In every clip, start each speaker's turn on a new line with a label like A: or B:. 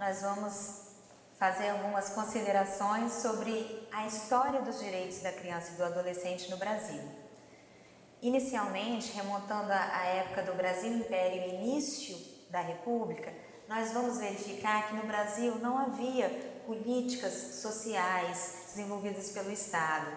A: nós vamos fazer algumas considerações sobre a história dos direitos da criança e do adolescente no Brasil. Inicialmente, remontando à época do Brasil Império e início da República, nós vamos verificar que no Brasil não havia políticas sociais desenvolvidas pelo Estado.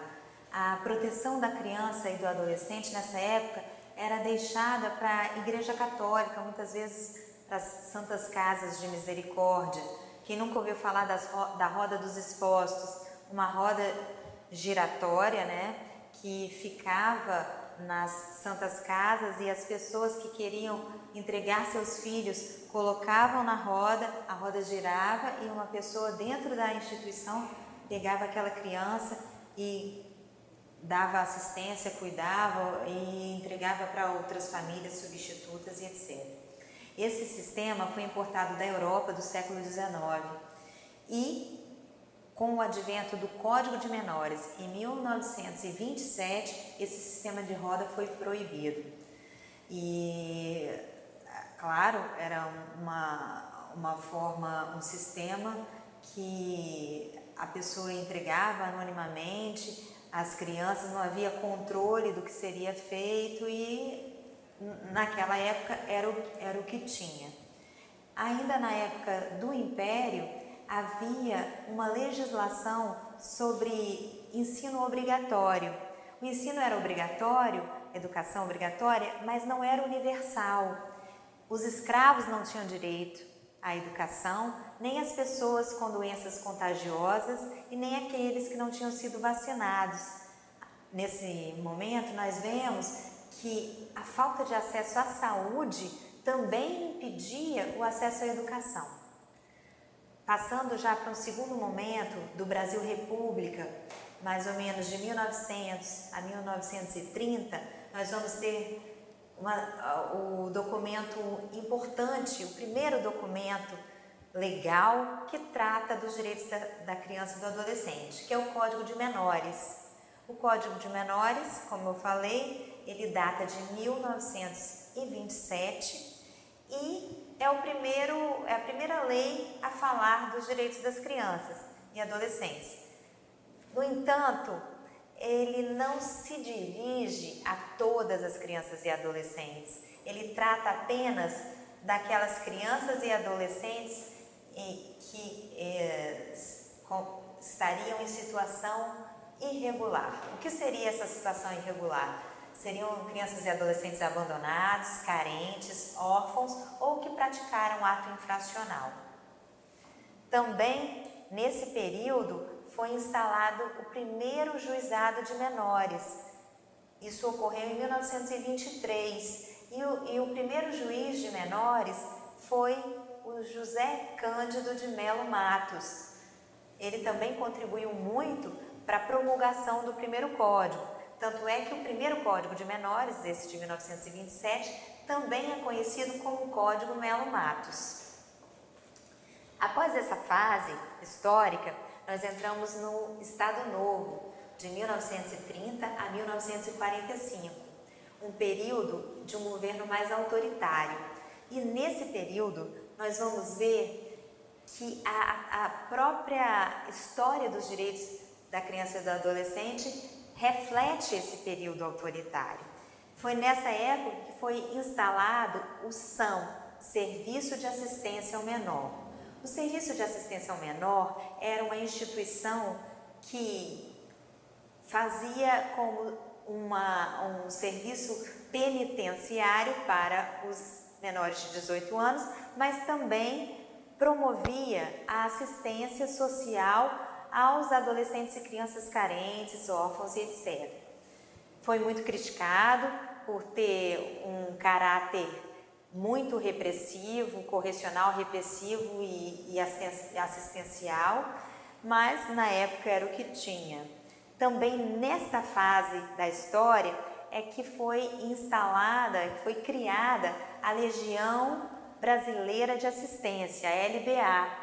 A: A proteção da criança e do adolescente nessa época era deixada para a Igreja Católica, muitas vezes para as Santas Casas de Misericórdia. Quem nunca ouviu falar da Roda dos Expostos, uma roda giratória, que ficava nas Santas Casas e as pessoas que queriam entregar seus filhos colocavam na roda, a roda girava e uma pessoa dentro da instituição pegava aquela criança e dava assistência, cuidava e entregava para outras famílias substitutas e etc. Esse sistema foi importado da Europa do século XIX e, com o advento do Código de Menores em 1927, esse sistema de roda foi proibido. E, claro, era um sistema que a pessoa entregava anonimamente, as crianças, não havia controle do que seria feito e naquela época era o que tinha. Ainda na época do Império, havia uma legislação sobre ensino obrigatório. O ensino era obrigatório, educação obrigatória, mas não era universal. Os escravos não tinham direito à educação, nem as pessoas com doenças contagiosas e nem aqueles que não tinham sido vacinados. Nesse momento, nós vemos que a falta de acesso à saúde também impedia o acesso à educação. Passando já para um segundo momento do Brasil República, mais ou menos de 1900 a 1930, nós vamos ter o documento importante, o primeiro documento legal que trata dos direitos da criança e do adolescente, que é o Código de Menores. O Código de Menores, como eu falei, ele data de 1927 e é a primeira lei a falar dos direitos das crianças e adolescentes. No entanto, ele não se dirige a todas as crianças e adolescentes. Ele trata apenas daquelas crianças e adolescentes que estariam em situação irregular. O que seria essa situação irregular? Seriam crianças e adolescentes abandonados, carentes, órfãos ou que praticaram ato infracional. Também, nesse período, foi instalado o primeiro juizado de menores. Isso ocorreu em 1923 e o primeiro juiz de menores foi o José Cândido de Melo Matos. Ele também contribuiu muito para a promulgação do primeiro código. Tanto é que o primeiro Código de Menores, esse de 1927, também é conhecido como Código Melo Matos. Após essa fase histórica, nós entramos no Estado Novo, de 1930 a 1945, um período de um governo mais autoritário. E nesse período, nós vamos ver que a própria história dos direitos da criança e do adolescente reflete esse período autoritário. Foi nessa época que foi instalado o SAM, Serviço de Assistência ao Menor. O Serviço de Assistência ao Menor era uma instituição que fazia como um serviço penitenciário para os menores de 18 anos, mas também promovia a assistência social aos adolescentes e crianças carentes, órfãos e etc. Foi muito criticado por ter um caráter muito repressivo, correcional, repressivo e assistencial, mas na época era o que tinha. Também nesta fase da história é que foi criada a Legião Brasileira de Assistência, a LBA,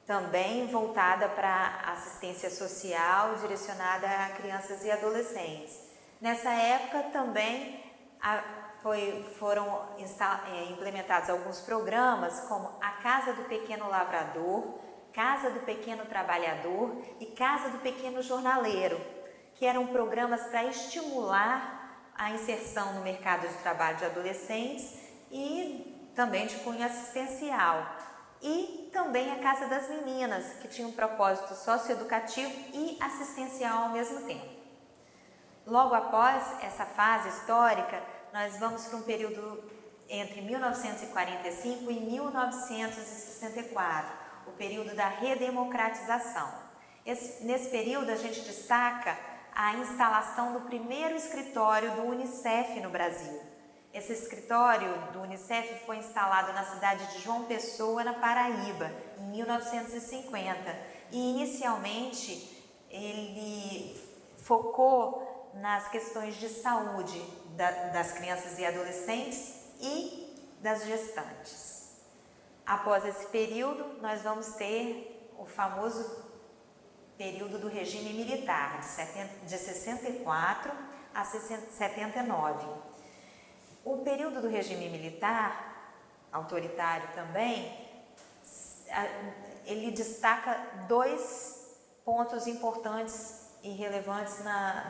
A: também voltada para assistência social, direcionada a crianças e adolescentes. Nessa época também foram implementados alguns programas como a Casa do Pequeno Lavrador, Casa do Pequeno Trabalhador e Casa do Pequeno Jornaleiro, que eram programas para estimular a inserção no mercado de trabalho de adolescentes e também de cunho assistencial. E também a Casa das Meninas, que tinha um propósito socioeducativo e assistencial ao mesmo tempo. Logo após essa fase histórica, nós vamos para um período entre 1945 e 1964, o período da redemocratização. Nesse período a gente destaca a instalação do primeiro escritório do Unicef no Brasil. Esse escritório do Unicef foi instalado na cidade de João Pessoa, na Paraíba, em 1950. E inicialmente ele focou nas questões de saúde das crianças e adolescentes e das gestantes. Após esse período, nós vamos ter o famoso período do regime militar, de 64 a 79. O período do regime militar, autoritário também, ele destaca dois pontos importantes e relevantes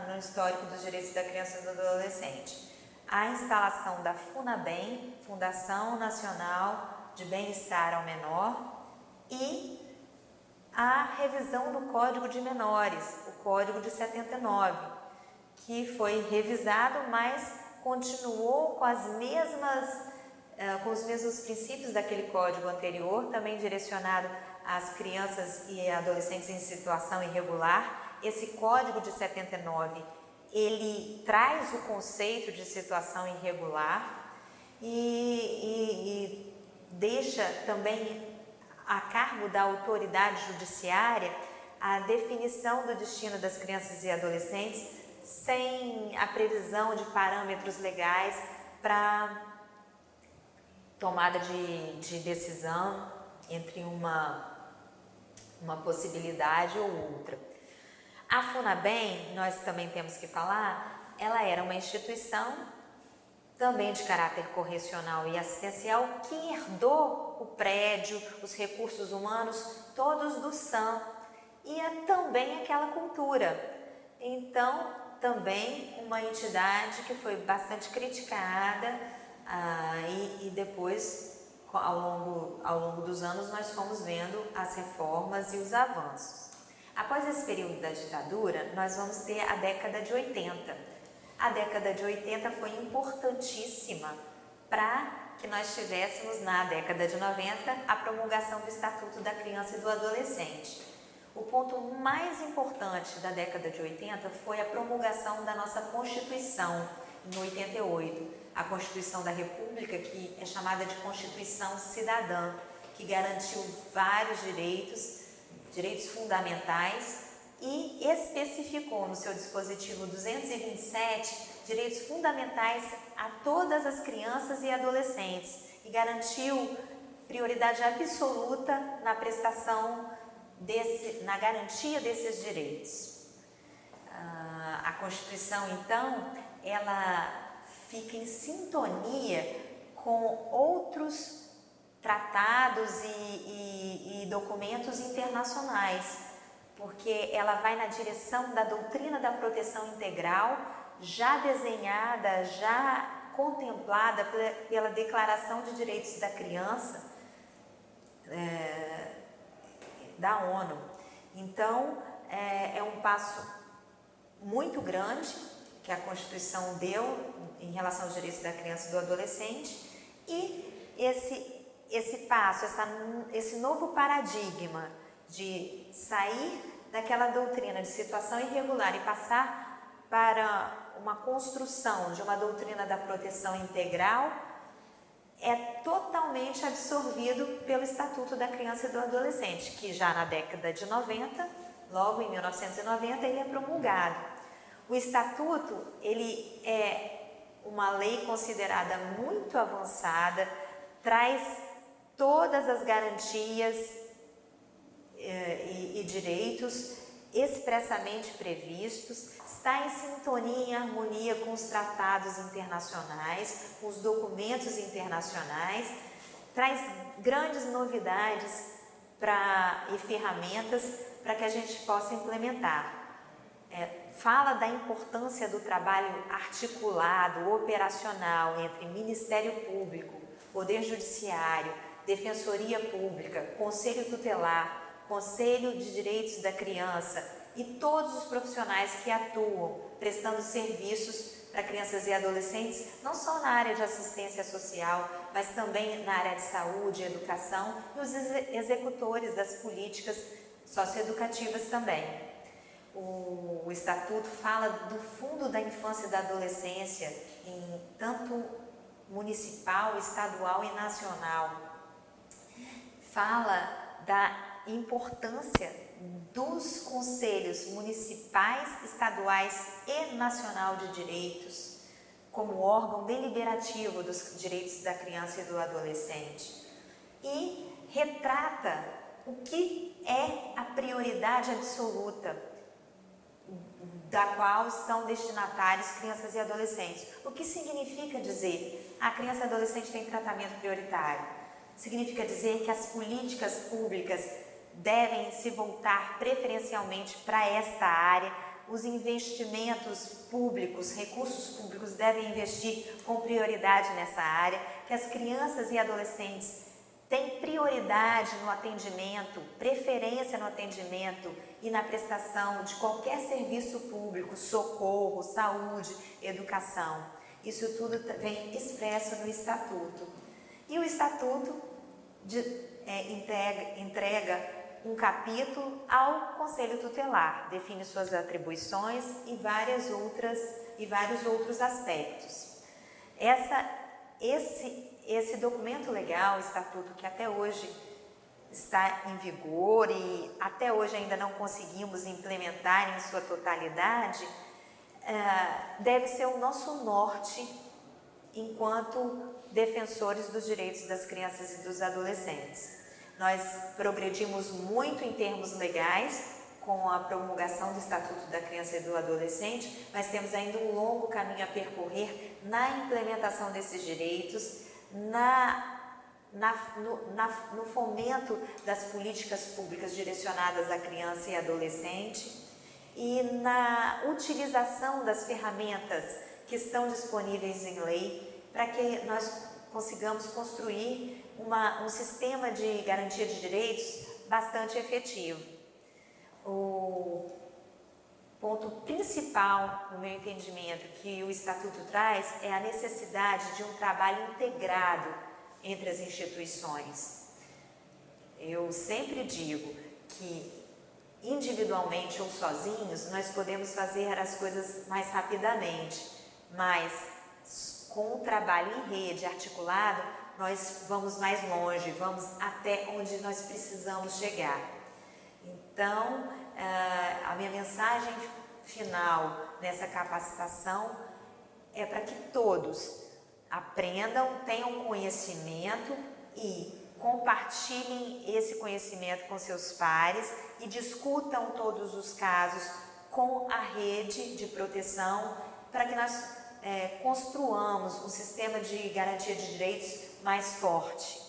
A: no histórico dos direitos da criança e do adolescente. A instalação da FUNABEM, Fundação Nacional de Bem-Estar ao Menor, e a revisão do Código de Menores, o Código de 79, que foi revisado, mas continuou com os mesmos princípios daquele código anterior, também direcionado às crianças e adolescentes em situação irregular. Esse Código de 79, ele traz o conceito de situação irregular e deixa também a cargo da autoridade judiciária a definição do destino das crianças e adolescentes sem a previsão de parâmetros legais para tomada de decisão entre uma possibilidade ou outra. A FUNABEM, nós também temos que falar, ela era uma instituição também de caráter correcional e assistencial que herdou o prédio, os recursos humanos, todos do SAM e também aquela cultura. Então, também uma entidade que foi bastante criticada e depois, ao longo dos anos, nós fomos vendo as reformas e os avanços. Após esse período da ditadura, nós vamos ter a década de 80. A década de 80 foi importantíssima para que nós tivéssemos, na década de 90, a promulgação do Estatuto da Criança e do Adolescente. O ponto mais importante da década de 80 foi a promulgação da nossa Constituição, em 88. A Constituição da República, que é chamada de Constituição Cidadã, que garantiu vários direitos fundamentais e especificou no seu dispositivo 227 direitos fundamentais a todas as crianças e adolescentes e garantiu prioridade absoluta na na garantia desses direitos. A Constituição, então, ela fica em sintonia com outros tratados e documentos internacionais, porque ela vai na direção da doutrina da proteção integral, já desenhada, já contemplada pela Declaração de Direitos da Criança da ONU. Então, é um passo muito grande que a Constituição deu em relação aos direitos da criança e do adolescente, e esse passo, esse novo paradigma de sair daquela doutrina de situação irregular e passar para uma construção de uma doutrina da proteção integral é totalmente absorvido pelo Estatuto da Criança e do Adolescente, que já na década de 90, logo em 1990, ele é promulgado. O Estatuto, ele é uma lei considerada muito avançada, traz todas as garantias e direitos expressamente previstos, está em sintonia e em harmonia com os tratados internacionais, com os documentos internacionais, traz grandes novidades e ferramentas para que a gente possa implementar. Fala da importância do trabalho articulado, operacional entre Ministério Público, Poder Judiciário, Defensoria Pública, Conselho Tutelar, Conselho de Direitos da Criança e todos os profissionais que atuam prestando serviços para crianças e adolescentes, não só na área de assistência social, mas também na área de saúde, educação e os executores das políticas socioeducativas também. O Estatuto fala do Fundo da Infância e da Adolescência, em tanto municipal, estadual e nacional. Fala da importância dos conselhos municipais, estaduais e nacional de direitos como órgão deliberativo dos direitos da criança e do adolescente e retrata o que é a prioridade absoluta da qual são destinatários crianças e adolescentes. O que significa dizer a criança e adolescente tem tratamento prioritário? Significa dizer que as políticas públicas devem se voltar preferencialmente para esta área, os investimentos públicos, recursos públicos devem investir com prioridade nessa área, que as crianças e adolescentes têm prioridade no atendimento, preferência no atendimento e na prestação de qualquer serviço público, socorro, saúde, educação. Isso tudo vem expresso no Estatuto. E o Estatuto entrega um capítulo ao Conselho Tutelar, define suas atribuições e vários outros aspectos. Esse documento legal, Estatuto, que até hoje está em vigor e até hoje ainda não conseguimos implementar em sua totalidade, deve ser o nosso norte enquanto defensores dos direitos das crianças e dos adolescentes. Nós progredimos muito em termos legais com a promulgação do Estatuto da Criança e do Adolescente, mas temos ainda um longo caminho a percorrer na implementação desses direitos, no fomento das políticas públicas direcionadas à criança e adolescente e na utilização das ferramentas que estão disponíveis em lei para que nós consigamos construir um sistema de garantia de direitos bastante efetivo. O ponto principal, no meu entendimento, que o Estatuto traz é a necessidade de um trabalho integrado entre as instituições. Eu sempre digo que individualmente ou sozinhos nós podemos fazer as coisas mais rapidamente, mas com o trabalho em rede, articulado, nós vamos mais longe, vamos até onde nós precisamos chegar. Então, a minha mensagem final nessa capacitação é para que todos aprendam, tenham conhecimento e compartilhem esse conhecimento com seus pares e discutam todos os casos com a rede de proteção para que nós construamos um sistema de garantia de direitos mais forte.